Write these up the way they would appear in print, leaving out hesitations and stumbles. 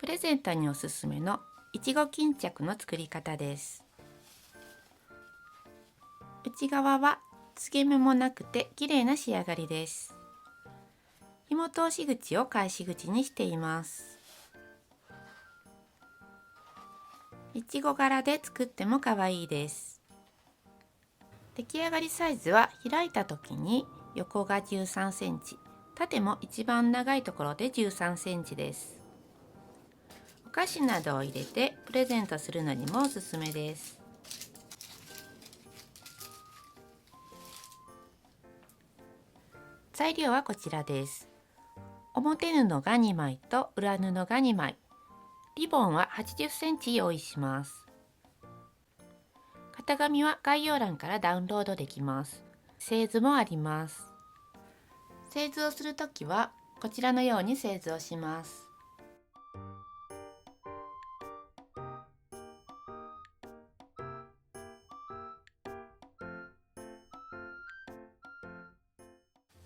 プレゼントにおすすめのいちご巾着の作り方です。内側は継ぎ目もなくて綺麗な仕上がりです。紐通し口を返し口にしています。いちご柄で作っても可愛いです。出来上がりサイズは開いた時に横が13センチ、縦も一番長いところで13センチです。お菓子などを入れてプレゼントするのにもおすすめです。材料はこちらです。表布が2枚と裏布が2枚。リボンは80センチ用意します。型紙は概要欄からダウンロードできます。製図もあります。製図をするときはこちらのように製図をします。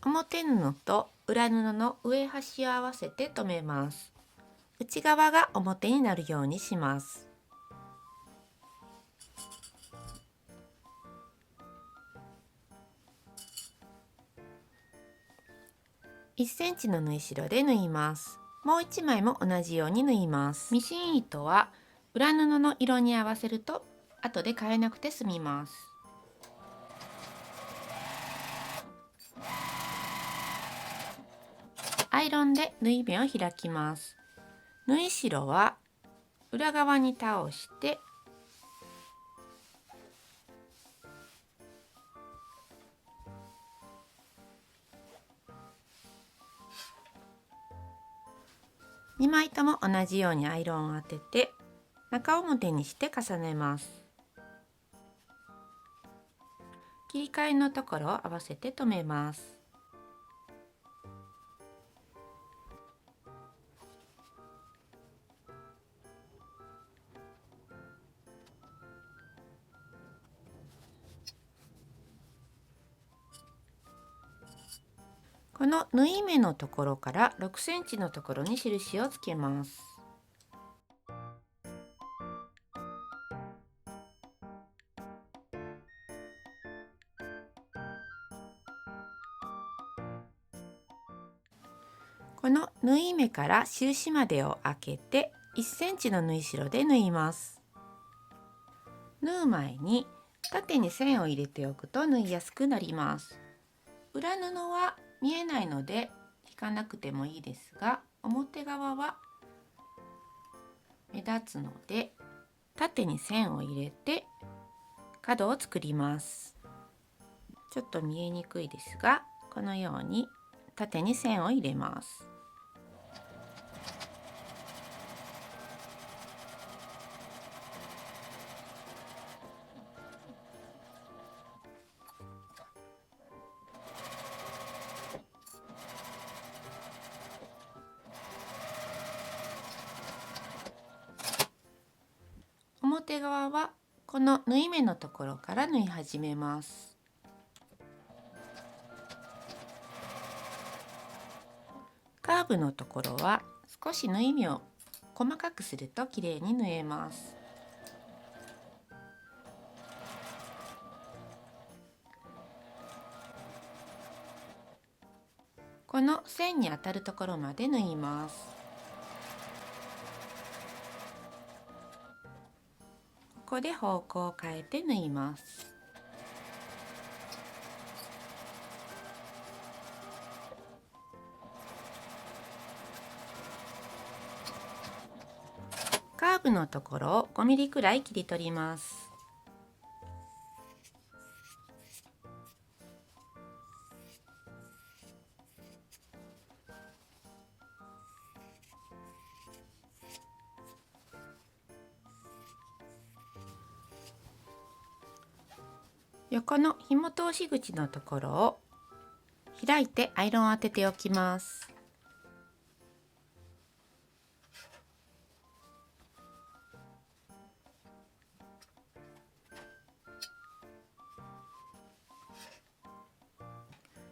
表布と裏布の上端を合わせて留めます。内側が表になるようにします。1センチの縫い代で縫います。もう1枚も同じように縫います。ミシン糸は裏布の色に合わせると後で変えなくて済みます。アイロンで縫い目を開きます。縫い代は裏側に倒して2枚とも同じようにアイロンを当てて中表にして重ねます。切り替えのところを合わせて留めます。この縫い目のところから6センチのところに印をつけます。この縫い目から印までを開けて1センチの縫い代で縫います。縫う前に縦に線を入れておくと縫いやすくなります。裏布は見えないので引かなくてもいいですが、表側は目立つので縦に線を入れて角を作ります。ちょっと見えにくいですが、このように縦に線を入れます。表側はこの縫い目のところから縫い始めます。カーブのところは少し縫い目を細かくするときれいに縫えます。この線に当たるところまで縫います。ここで方向を変えて縫います。カーブのところを5ミリくらい切り取ります。横の紐通し口のところを開いてアイロンを当てておきます。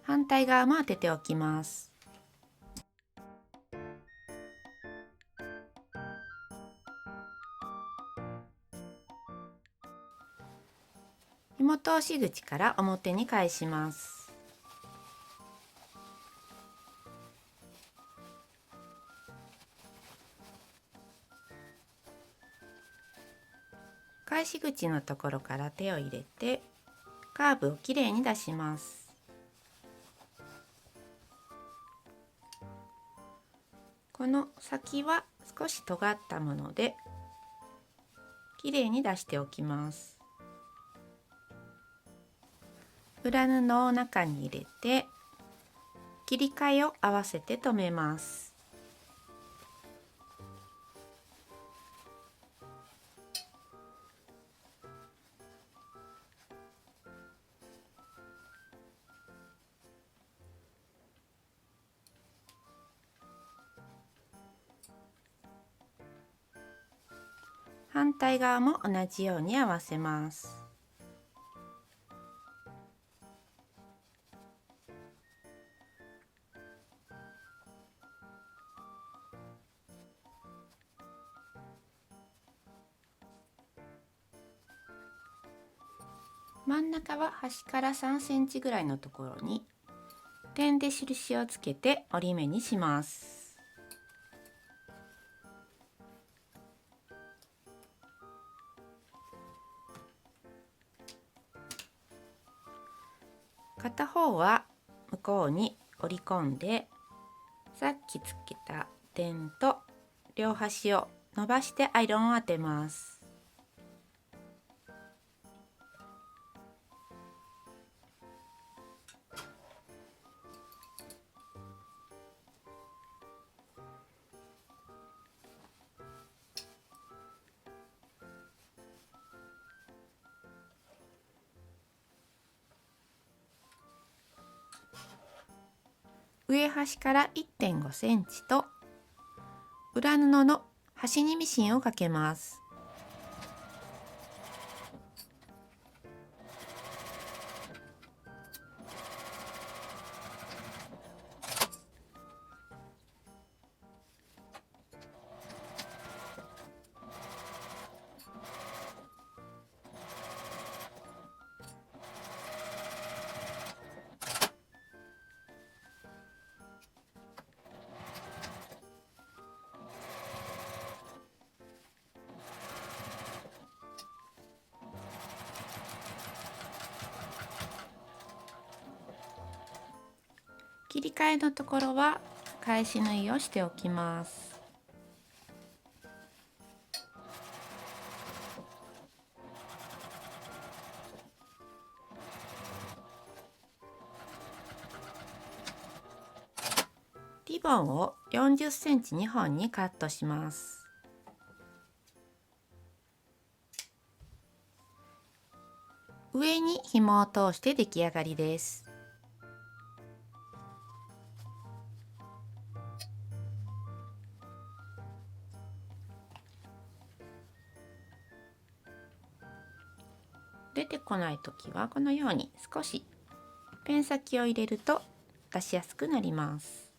反対側も当てておきます。紐通し口から表に返します。返し口のところから手を入れてカーブをきれいに出します。この先は少し尖ったものできれいに出しておきます。裏布を中に入れて切り替えを合わせて留めます。反対側も同じように合わせます。真ん中は端から3センチぐらいのところに点で印をつけて折り目にします。片方は向こうに折り込んで、さっきつけた点と両端を伸ばしてアイロンを当てます。上端から1.5センチと裏布の端にミシンをかけます。切り替えのところは返し縫いをしておきます。リボンを40センチ2本にカットします。上に紐を通して出来上がりです。出てこないときはこのように少しペン先を入れると出しやすくなります。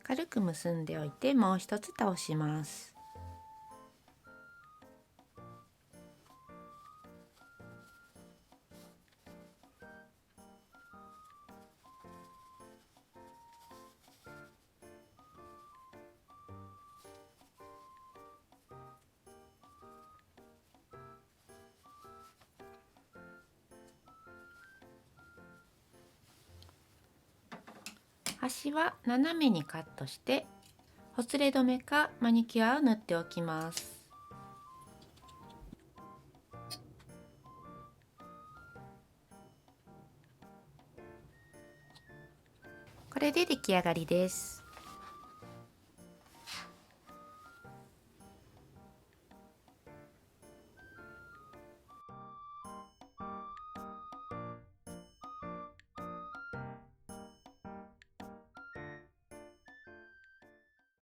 軽く結んでおいてもう一つ倒します。端は斜めにカットしてほつれ止めかマニキュアを塗っておきます。これで出来上がりです。